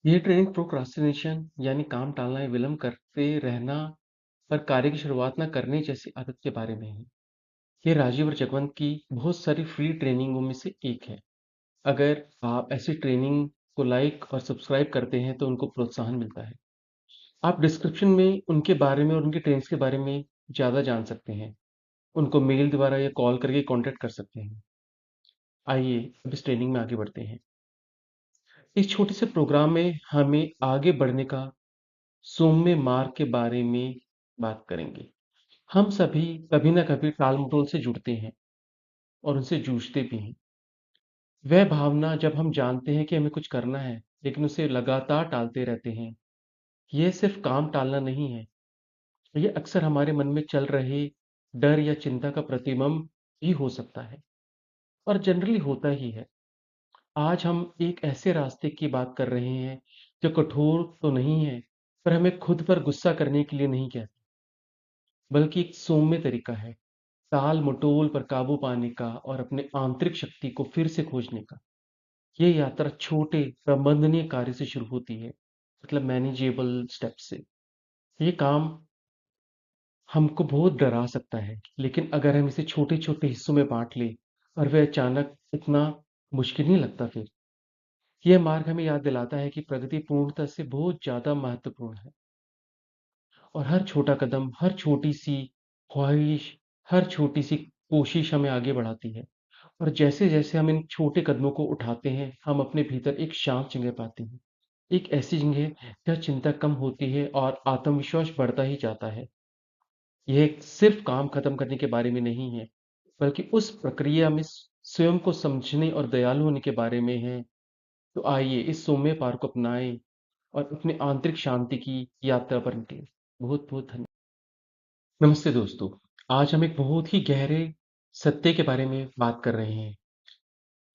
ये training procrastination यानी काम टालना या विलंब करते रहना पर कार्य की शुरुआत न करने जैसी आदत के बारे में है। ये राजीव और जगवंत की बहुत सारी फ्री ट्रेनिंगों में से एक है। अगर आप ऐसी ट्रेनिंग को लाइक और सब्सक्राइब करते हैं तो उनको प्रोत्साहन मिलता है। आप डिस्क्रिप्शन में उनके बारे में और उनकी ट्रेनिंग्स के बारे में ज़्यादा जान सकते हैं। उनको मेल द्वारा या कॉल करके कॉन्टैक्ट कर सकते हैं। आइए अब इस ट्रेनिंग में आगे बढ़ते हैं। इस छोटे से प्रोग्राम में हमें आगे बढ़ने का सौम्य मार्ग के बारे में बात करेंगे। हम सभी कभी न कभी टाल-मटोल से जुड़ते हैं और उनसे जूझते भी हैं। वह भावना जब हम जानते हैं कि हमें कुछ करना है, लेकिन उसे लगातार टालते रहते हैं। यह सिर्फ काम टालना नहीं है, ये अक्सर हमारे मन में चल रहे डर या चिंता का प्रतिबिंब भी हो सकता है और जनरली होता ही है। आज हम एक ऐसे रास्ते की बात कर रहे हैं, जो कठोर तो नहीं है, पर हमें खुद पर गुस्सा करने के लिए नहीं कहता, बल्कि एक सौम्य तरीका है। टाल-मटोल पर काबू पाने का और अपने आंतरिक शक्ति को फिर से खोजने का। ये यात्रा छोटे प्रबंधनीय कार्य से शुरू होती है, मतलब मैनेजेबल स्टेप से। ये काम हमको बहुत डरा सकता है, लेकिन अगर हम इसे छोटे-छोटे हिस्सों में बाँट लें और वह अचानक इतना मुश्किल नहीं लगता फिर। यह मार्ग हमें याद दिलाता है कि प्रगति पूर्णतः से बहुत ज़्यादा महत्वपूर्ण है और हर छोटा कदम, हर छोटी-सी ख्वाहिश, हर छोटी-सी कोशिश हमें आगे बढ़ाती है। और जैसे-जैसे हम इन छोटे कदमों को उठाते हैं, हम अपने भीतर एक शांत जगह पाते हैं। एक ऐसी जगह जहाँ चिंता कम होती है और आत्मविश्वास बढ़ता ही जाता है। यह सिर्फ काम खत्म करने के बारे में नहीं है, बल्कि उस प्रक्रिया में स्वयं को समझने और दयालु होने के बारे में है। तो आइए इस सौम्य पार को अपनाएँ और अपने आंतरिक शांति की यात्रा पर निकलें। बहुत-बहुत धन्य नमस्ते दोस्तों, आज हम एक बहुत ही गहरे सत्य के बारे में बात कर रहे हैं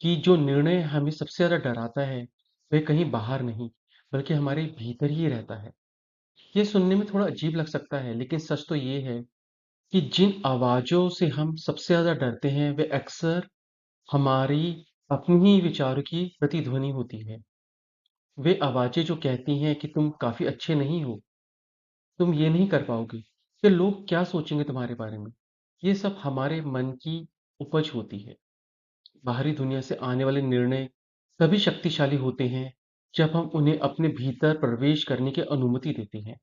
कि जो निर्णय हमें सबसे ज़्यादा डराता है, वह कहीं बाहर नहीं, बल्कि हमारे भीतर ही रहता है। ये सुनने में थोड़ा अजीब लग सकता है, लेकिन सच तो ये है कि जिन आवाज़ों से हम सबसे ज़्यादा डरते हैं, वे अक्सर हमारी अपनी ही विचारों की प्रतिध्वनि होती है। वे आवाज़ें जो कहती हैं कि तुम काफ़ी अच्छे नहीं हो, तुम ये नहीं कर पाओगे, या लोग क्या सोचेंगे तुम्हारे बारे में। ये सब हमारे मन की उपज होती है। बाहरी दुनिया से आने वाले निर्णय तभी शक्तिशाली होते हैं जब हम उन्हें अपने भीतर प्रवेश करने की अनुमति देते हैं।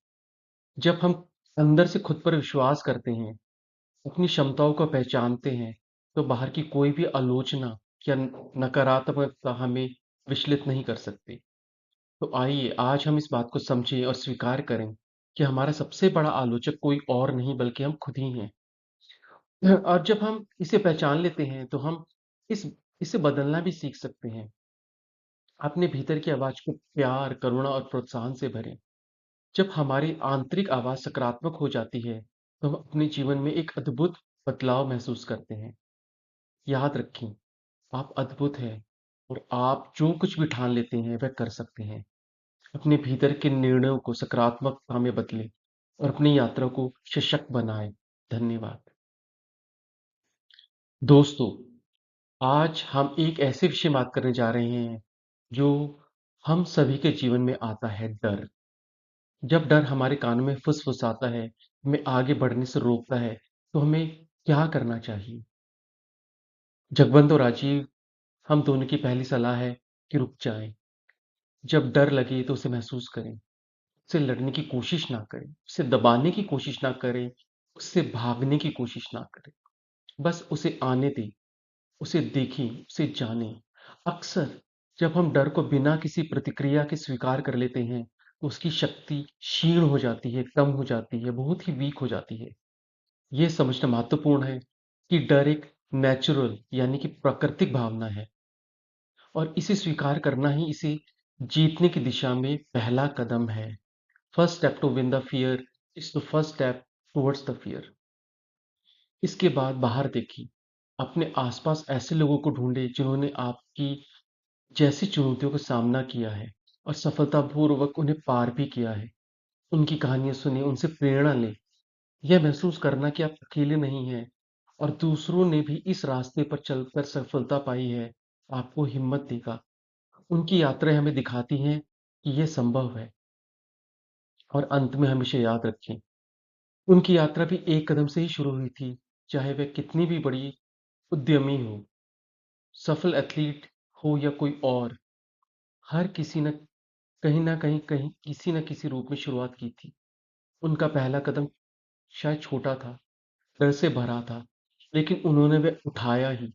जब हम अंदर से खुद पर विश्वास करते हैं, अपनी क्षमताओं को पहचानते हैं, तो बाहर की कोई भी आलोचना या नकारात्मकता हमें विचलित नहीं कर सकती। तो आइए आज हम इस बात को समझें और स्वीकार करें कि हमारा सबसे बड़ा आलोचक कोई और नहीं बल्कि हम खुद ही हैं। और जब हम इसे पहचान लेते हैं तो हम इस इसे बदलना भी सीख सकते हैं। अपने भीतर की आवाज को प्यार, करुणा और प्रोत्साहन से भरें। जब हमारी आंतरिक आवाज सकारात्मक हो जाती है, तो हम अपने जीवन में एक अद्भुत बदलाव महसूस करते हैं। याद रखें, आप अद्भुत हैं और आप जो कुछ भी ठान लेते हैं, वह कर सकते हैं। अपने भीतर के निर्णयों को सकारात्मकता में बदलें और अपनी यात्रा को सशक्त बनाएं। धन्यवाद। दोस्तों, आज हम एक ऐसे विषय में बात करने जा रहे हैं, जो हम सभी के जीवन में आता है डर। जब डर हमारे कानों में फुसफुसाता है, हमें आगे बढ़ने से रोकता है, तो हमें क्या करना चाहिए? जगवंत और राजीव, हम दोनों की पहली सलाह है कि रुक जाएँ। जब डर लगे तो उसे महसूस करें, उससे लड़ने की कोशिश ना करें, उसे दबाने की कोशिश ना करें, उससे भागने की कोशिश ना करें। बस उसे आने दें, उसे देखें, उसे जानें। अक्सर जब हम डर को बिना किसी प्रतिक्रिया के स्वीकार कर लेते हैं, तो उसकी शक्ति क्षीण हो जाती है, कम हो जाती है, बहुत ही वीक हो जाती है। ये समझना महत्वपूर्ण है कि डर एक नेचुरल यानी कि प्राकृतिक भावना है और इसे स्वीकार करना ही इसे जीतने की दिशा में पहला कदम है। First step to win the fear is the first step towards the fear. इसके बाद बाहर देखिए, अपने आसपास ऐसे लोगों को ढूँढें जिन्होंने आपकी जैसी चुनौतियों का सामना किया है और सफलतापूर्वक उन्हें पार भी किया है। उनकी कहानियाँ सुनें, उनसे प्रेरणा लें। यह महसूस करना कि आप अकेले नहीं हैं और दूसरों ने भी इस रास्ते पर चलकर सफलता पाई है, आपको हिम्मत देगा। उनकी यात्राएँ हमें दिखाती हैं ये संभव है। और अंत में हमेशा याद रखें, उनकी यात्रा भी एक कदम से ही शुरू हुई थी, चाहे वह कितनी भी बड़ी उद्यमी हो, सफल एथलीट हो या कोई और। हर किसी ने कहीं न कहीं किसी न किसी रूप में शुरुआत की थी। उनका पहला कदम शायद छोटा था, डर से भरा था, लेकिन उन्होंने वह उठाया ही।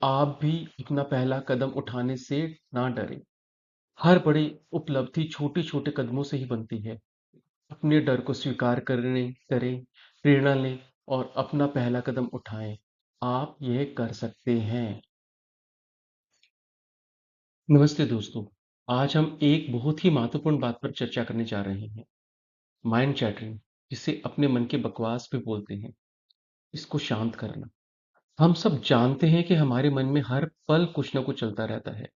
आप भी अपना पहला कदम उठाने से ना डरें। हर बड़ी उपलब्धि छोटे-छोटे कदमों से ही बनती है। अपने डर को स्वीकार करने करें, प्रेरणा लें और अपना पहला कदम उठाएँ। आप यह कर सकते हैं। नमस्ते दोस्तों, आज हम एक बहुत ही महत्वपूर्ण बात पर चर्चा करने जा रहे हैं। माइंड चैटरिंग, जिसे अपने मन की बकवास भी बोलते हैं, इसको शांत करना। हम सब जानते हैं कि हमारे मन में हर पल कुछ न कुछ चलता रहता है।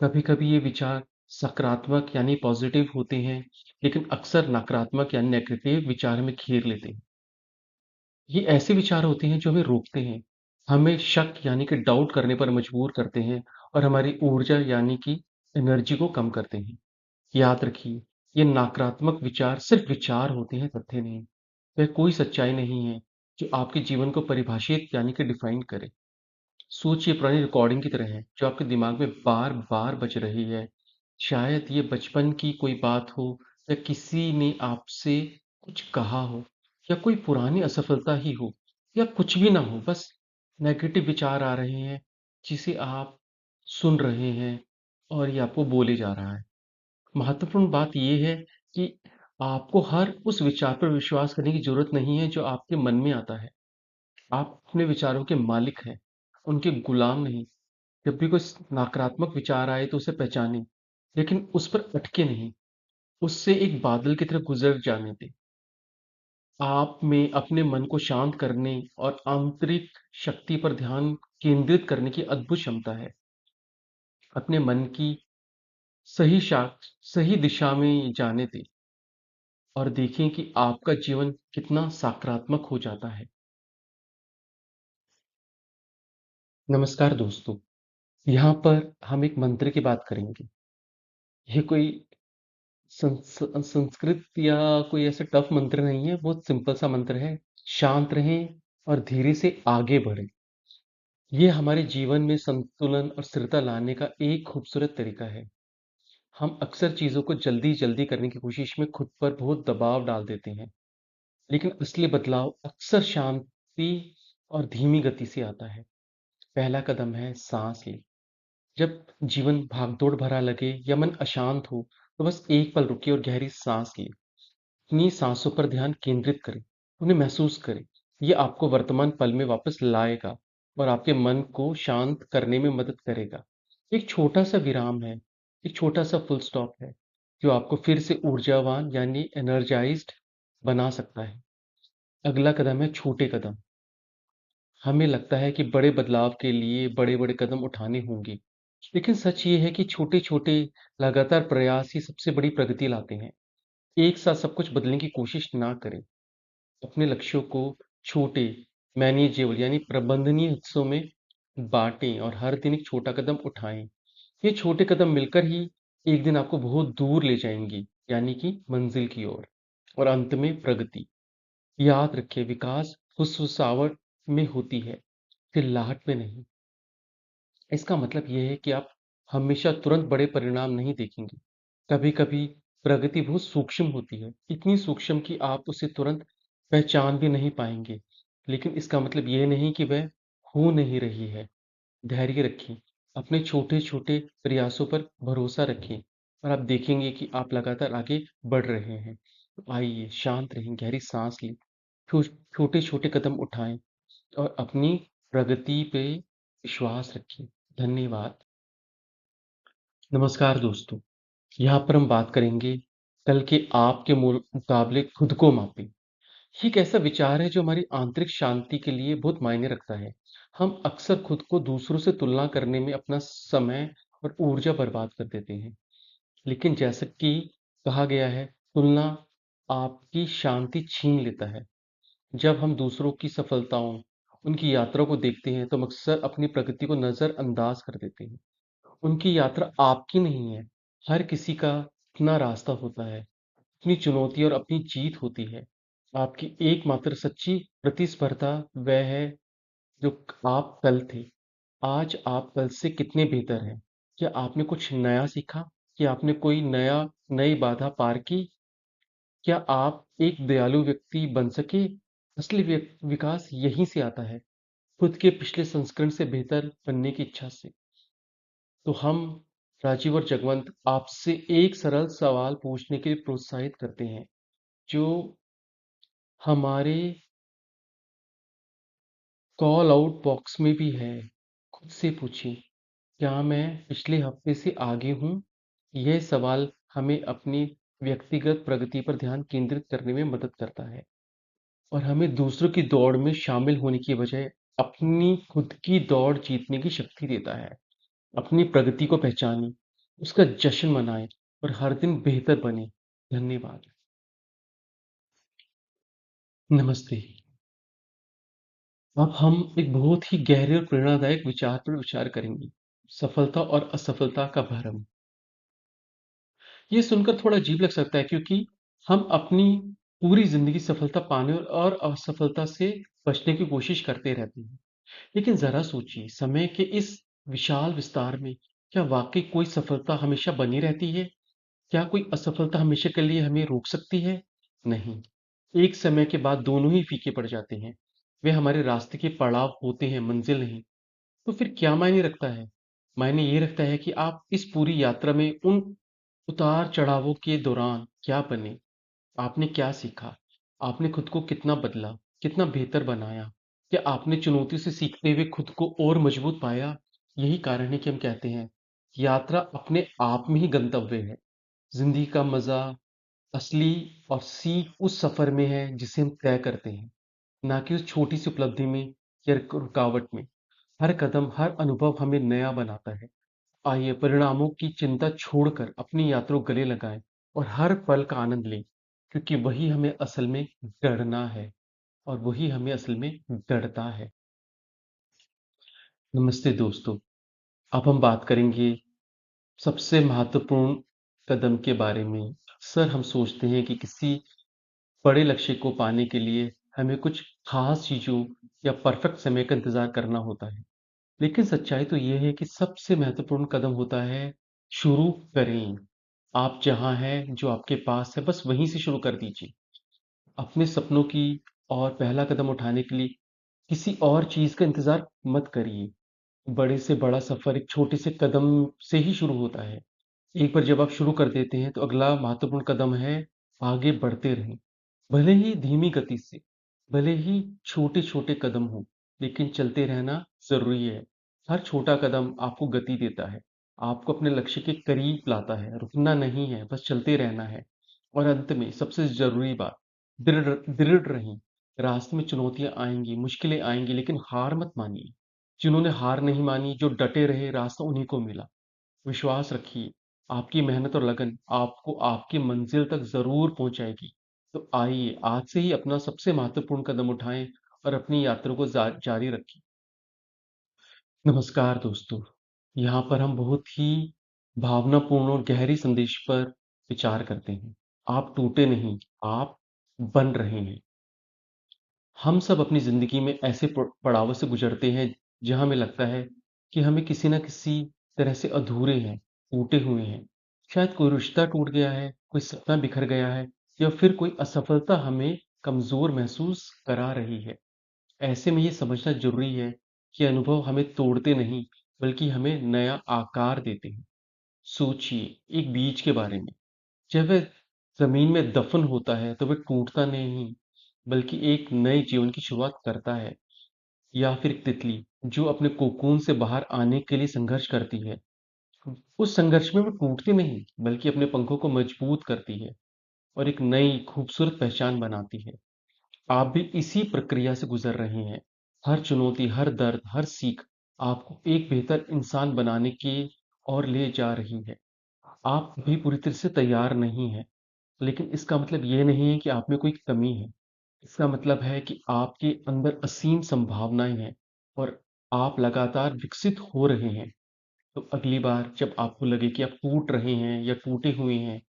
कभी-कभी ये विचार सकारात्मक यानी पॉजिटिव होते हैं, लेकिन अक्सर नकारात्मक यानी नेगेटिव विचार हमें घेर लेते हैं। ये ऐसे विचार होते हैं जो हमें रोकते हैं, हमें शक यानी कि डाउट करने पर मजबूर करते हैं और हमारी ऊर्जा यानी कि एनर्जी को कम करते हैं। याद रखिए, ये नकारात्मक विचार सिर्फ विचार होते हैं, तथ्य नहीं। वह कोई सच्चाई नहीं है जो आपके जीवन को परिभाषित यानी कि डिफाइन करे। सोच ये पुरानी रिकॉर्डिंग की तरह है जो आपके दिमाग में बार-बार बज रही है। शायद ये बचपन की कोई बात हो या किसी ने आपसे कुछ कहा हो या कोई पुरानी असफलता ही हो या कुछ भी ना हो, बस नेगेटिव विचार आ रहे हैं जिसे आप सुन रहे हैं और ये आपको बोले जा रहा है। महत्वपूर्ण बात ये है कि आपको हर उस विचार पर विश्वास करने की ज़रूरत नहीं है जो आपके मन में आता है। आप अपने विचारों के मालिक हैं, उनके गुलाम नहीं। जब भी कोई नकारात्मक विचार आए तो उसे पहचानें, लेकिन उस पर अटके नहीं, उससे एक बादल की तरह गुजर जाने दें। आप में अपने मन को शांत करने और आंतरिक शक्ति पर ध्यान केंद्रित करने की अद्भुत क्षमता है। अपने मन की सही सही दिशा में जाने दें और देखें कि आपका जीवन कितना सकारात्मक हो जाता है। नमस्कार दोस्तों, यहाँ पर हम एक मंत्र की बात करेंगे। ये कोई संस्कृत या कोई ऐसा टफ मंत्र नहीं है, बहुत सिंपल सा मंत्र है। शांत रहें और धीरे से आगे बढ़ें। ये हमारे जीवन में संतुलन और स्थिरता लाने का एक खूबसूरत तरीका है। हम अक्सर चीज़ों को जल्दी-जल्दी करने की कोशिश में खुद पर बहुत दबाव डाल देते हैं, लेकिन असली बदलाव अक्सर शांति और धीमी गति से आता है। पहला कदम है साँस लें। जब जीवन भागदौड़ भरा लगे या मन अशांत हो, तो बस एक पल रुकिए और गहरी साँस लें। अपनी साँसों पर ध्यान केंद्रित करें, उन्हें महसूस करें। ये आपको वर्तमान पल में वापस लाएगा और आपके मन को शांत करने में मदद करेगा। एक छोटा-सा विराम है, एक छोटा-सा फुल स्टॉप है, जो आपको फिर से ऊर्जावान यानी एनर्जाइज़्ड बना सकता है। अगला कदम है छोटे कदम। हमें लगता है कि बड़े बदलाव के लिए बड़े-बड़े कदम उठाने होंगे, लेकिन सच ये है कि छोटे-छोटे लगातार प्रयास ही सबसे बड़ी प्रगति लाते हैं। एक साथ सब कुछ बदलने की कोशिश ना करें। अपने लक्ष्यों को छोटे, मैनेजेबल यानी प्रबंधनीय हिस्सों में बाँटें और हर दिन एक छोटा कदम उठाएँ। ये छोटे कदम मिलकर ही एक दिन आपको बहुत दूर ले जाएँगी, यानी कि मंज़िल की ओर और अंत में प्रगति। याद रखें, विकास फुसफुसाहट में होती है, चिल्लाहट में नहीं। इसका मतलब ये है कि आप हमेशा तुरंत बड़े परिणाम नहीं देखेंगे। कभी-कभी प्रगति बहुत सूक्ष्म होती है, इतनी सूक्ष्म कि आप उसे तुरंत पहचान भी नहीं पाएँगे। लेकिन इसका मतलब ये नहीं कि वह हो नहीं रही है। धैर्य रखें, अपने छोटे-छोटे प्रयासों पर भरोसा रखें और आप देखेंगे कि आप लगातार आगे बढ़ रहे हैं। तो आइए शांत रहें, गहरी साँस लें, छो छोटे-छोटे कदम उठाएँ और अपनी प्रगति पे विश्वास रखें। धन्यवाद। नमस्कार दोस्तों, यहाँ पर हम बात करेंगे कल के आप के मुकाबले खुद को मापें। ये एक ऐसा विचार है जो हमारी आंतरिक शांति के लिए बहुत मायने रखता है। हम अक्सर खुद को दूसरों से तुलना करने में अपना समय और ऊर्जा बर्बाद कर देते हैं। लेकिन जैसा कि कहा गया है, तुलना आपकी शांति छीन लेता है। जब हम दूसरों की सफलताओं, उनकी यात्रा को देखते हैं, तो हम अक्सर अपनी प्रगति को नज़रअंदाज कर देते हैं। उनकी यात्रा आपकी नहीं है। हर किसी का अपना रास्ता होता है, अपनी चुनौती और अपनी जीत होती है। आपकी एकमात्र सच्ची प्रतिस्पर्धा वह है जो आप कल थे। आज आप कल से कितने बेहतर हैं? क्या आपने कुछ नया सीखा? क्या आपने कोई नई बाधा पार की? क्या आप एक दयालु व्यक्ति बन सके? असली विकास यहीं से आता है, खुद के पिछले संस्करण से बेहतर बनने की इच्छा से। तो हम राजीव और जगवंत आपसे एक सरल सवाल पूछने के लिए प्रोत्साहित करते हैं, जो हमारे कॉल आउट बॉक्स में भी है। खुद से पूछिए, क्या मैं पिछले हफ्ते से आगे हूँ? यह सवाल हमें अपनी व्यक्तिगत प्रगति पर ध्यान केंद्रित करने में मदद करता है और हमें दूसरों की दौड़ में शामिल होने की बजाय अपनी खुद की दौड़ जीतने की शक्ति देता है। अपनी प्रगति को पहचानें, उसका जश्न मनाएं और हर दिन बेहतर बने। धन्यवाद। नमस्ते। अब हम एक बहुत ही गहरे और प्रेरणादायक विचार पर विचार करेंगे। सफलता और असफलता का भ्रम। ये सुनकर थोड़ा अजीब लग सकता है, क्योंकि हम अपनी पूरी जिंदगी सफलता पाने और असफलता से बचने की कोशिश करते रहते हैं। लेकिन जरा सोचिए, समय के इस विशाल विस्तार में क्या वाकई कोई सफलता हमेशा बनी रहती है? क्या कोई असफलता हमेशा के लिए हमें रोक सकती है? नहीं। एक समय के बाद दोनों ही फीके पड़ जाते हैं। वे हमारे रास्ते के पड़ाव होते हैं, मंजिल नहीं। तो फिर क्या मायने रखता है? मायने ये रखता है कि आप इस पूरी यात्रा में उन उतार चढ़ावों के दौरान क्या बने, आपने क्या सीखा, आपने खुद को कितना बदला, कितना बेहतर बनाया, क्या आपने चुनौती से सीखते हुए खुद को और मजबूत पाया? यही कारण है कि हम कहते हैं, यात्रा अपने आप में ही गंतव्य है। जिंदगी का मजा, असली और सीख उस सफर में है जिसे हम तय करते हैं, ना कि उस छोटी सी उपलब्धि में या रुकावट में। हर कदम, हर अनुभव हमें नया बनाता है। आइए परिणामों की चिंता छोड़कर अपनी यात्रा को गले लगाएं और हर पल का आनंद लें, क्योंकि वही हमें असल में गढ़ना है और वही हमें असल में गढ़ता है। नमस्ते दोस्तों। अब हम बात करेंगे सबसे महत्वपूर्ण कदम के बारे में। अक्सर हम सोचते हैं कि किसी बड़े लक्ष्य को पाने के लिए हमें कुछ खास चीजों या परफेक्ट समय का इंतजार करना होता है। लेकिन सच्चाई तो यह है कि सबसे महत्वपूर्ण कदम होता है, शुरू करें। आप जहां हैं, जो आपके पास है, बस वहीं से शुरू कर दीजिए। अपने सपनों की और पहला कदम उठाने के लिए किसी और चीज का इंतजार मत करिए। बड़े से बड़ा सफर एक छोटे से कदम से ही शुरू होता है। एक बार जब आप शुरू कर देते हैं, तो अगला महत्वपूर्ण कदम है, आगे बढ़ते रहें। भले ही धीमी गति से, भले ही छोटे-छोटे कदम हों, लेकिन चलते रहना ज़रूरी है। हर छोटा कदम आपको गति देता है, आपको अपने लक्ष्य के करीब लाता है। रुकना नहीं है, बस चलते रहना है। और अंत में सबसे ज़रूरी बात, दृढ़ दृढ़ रहें। रास्ते में चुनौतियाँ आएँगी, मुश्किलें आएँगी, लेकिन हार मत मानिए। जिन्होंने हार नहीं मानी, जो डटे रहे, रास्ता उन्हीं को मिला। विश्वास रखिए, आपकी मेहनत और लगन आपको आपकी मंजिल तक ज़रूर पहुँचाएगी। तो आइए, आज से ही अपना सबसे महत्वपूर्ण कदम उठाएँ और अपनी यात्रा को जारी रखें। नमस्कार दोस्तों, यहाँ पर हम बहुत ही भावनापूर्ण और गहरी संदेश पर विचार करते हैं। आप टूटे नहीं, आप बन रहे हैं। हम सब अपनी ज़िंदगी में ऐसे पड़ावों से गुज़रते हैं, जहाँ हमें लगता है कि हमें किसी न किसी तरह से अधूरे हैं, टूटे हुए हैं। शायद कोई रिश्ता टूट गया है, कोई सपना बिखर गया है, या फिर कोई असफलता हमें कमज़ोर महसूस करा रही है। ऐसे में ये समझना ज़रूरी है कि अनुभव हमें तोड़ते नहीं, बल्कि हमें नया आकार देते हैं। सोचिए एक बीज के बारे में। जब वह ज़मीन में दफ़न होता है, तो वह टूटता नहीं, बल्कि एक नए जीवन की शुरुआत करता है। या फिर एक तितली, जो अपने कोकून से बाहर आने के लिए संघर्ष करती है। उस संघर्ष में वो टूटती नहीं, बल्कि अपने पंखों को मजबूत करती है और एक नई खूबसूरत पहचान बनाती है। आप भी इसी प्रक्रिया से गुज़र रहे हैं। हर चुनौती, हर दर्द, हर सीख आपको एक बेहतर इंसान बनाने की ओर ले जा रही है। आप अभी पूरी तरह से तैयार नहीं हैं, लेकिन इसका मतलब ये नहीं है कि आप में कोई कमी है। इसका मतलब है कि आपके अंदर असीम संभावनाएँ हैं और आप लगातार विकसित हो रहे हैं। तो अगली बार जब आपको लगे कि आप टूट रहे हैं या टूटे हुए हैं,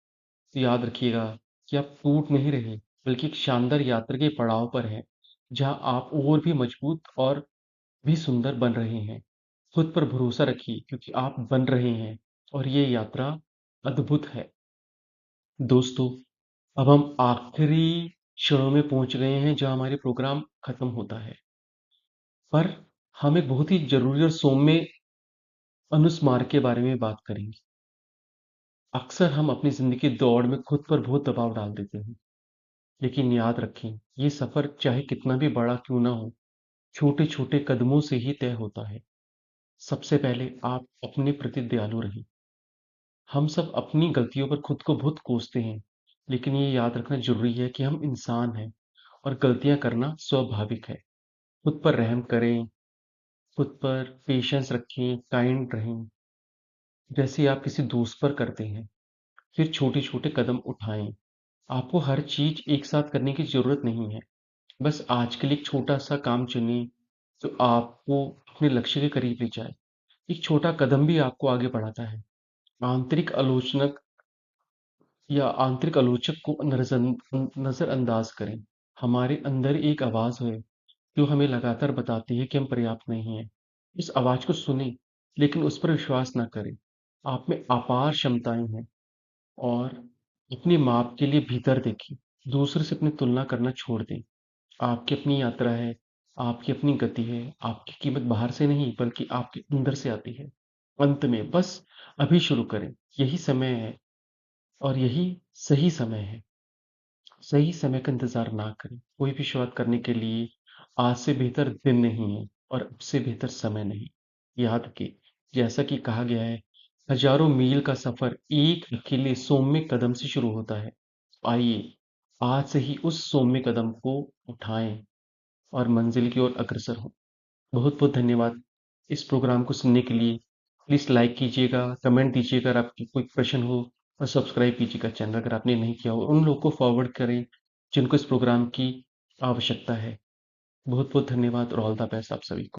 तो याद रखिएगा कि आप टूट नहीं रहे, बल्कि एक शानदार यात्रा के पड़ाव पर हैं, जहाँ आप और भी मजबूत और भी सुंदर बन रहे हैं। खुद पर भरोसा रखिए क्योंकि आप बन रहे हैं और ये यात्रा अद्भुत है। दोस्तों, अब हम आखिरी क्षणों में पहुंच गए हैं जहां हमारे प्रोग्राम खत्म होता है। पर हम एक बहुत ही जरूरी और सौम्य अनुस्मार के बारे में बात करेंगे। अक्सर हम अपनी जिंदगी की दौड़ में खुद पर बहुत दबाव डाल देते हैं, लेकिन याद रखें, ये सफर चाहे कितना भी बड़ा क्यों ना हो, छोटे छोटे कदमों से ही तय होता है। सबसे पहले आप अपने प्रति दयालु रहें। हम सब अपनी गलतियों पर खुद को बहुत कोसते हैं, लेकिन ये याद रखना जरूरी है कि हम इंसान हैं और गलतियां करना स्वाभाविक है। खुद पर रहम करें, खुद पर पेशेंस रखें, काइंड रहें, जैसे आप किसी दोस्त पर करते हैं। फिर छोटे-छोटे कदम उठाएं। आपको हर चीज एक साथ करने की जरूरत नहीं है। बस आज के लिए एक छोटा-सा काम चुनिए जो आपको अपने लक्ष्य के करीब ले जाए। एक छोटा कदम भी आपको आगे बढ़ाता है। आंतरिक आलोचनक या आंतरिक आलोचक को नजरअंदाज करें। हमारे अंदर एक आवाज है जो हमें लगातार बताती है कि हम पर्याप्त नहीं हैं। इस आवाज को सुनें, लेकिन उस पर विश्वास ना करें। आप में अपार क्षमताएं हैं और अपने माप के लिए भीतर देखें। दूसरे से अपनी तुलना करना छोड़ दें। आपकी अपनी यात्रा है, आपकी अपनी गति है, आपकी कीमत बाहर से नहीं बल्कि आपके अंदर से आती है। अंत में बस अभी शुरू करें। यही समय है और यही सही समय है। सही समय का इंतजार ना करें। कोई भी शुरुआत करने के लिए आज से बेहतर दिन नहीं है और अब से बेहतर समय नहीं। याद रखिए, जैसा कि कहा गया है, हजारों मील का सफर एक अकेले सौम्य कदम से शुरू होता है। आइए आज से ही उस सौम्य कदम को उठाएं और मंजिल की ओर अग्रसर हों। बहुत बहुत धन्यवाद इस प्रोग्राम को सुनने के लिए। प्लीज़ लाइक कीजिएगा, कमेंट दीजिएगा अगर आपकी कोई प्रश्न हो, और सब्सक्राइब कीजिएगा चैनल अगर आपने नहीं किया हो। उन लोगों को फॉरवर्ड करें जिनको इस प्रोग्राम की आवश्यकता है। बहुत बहुत धन्यवाद और ऑल द बेस्ट आप सभी को।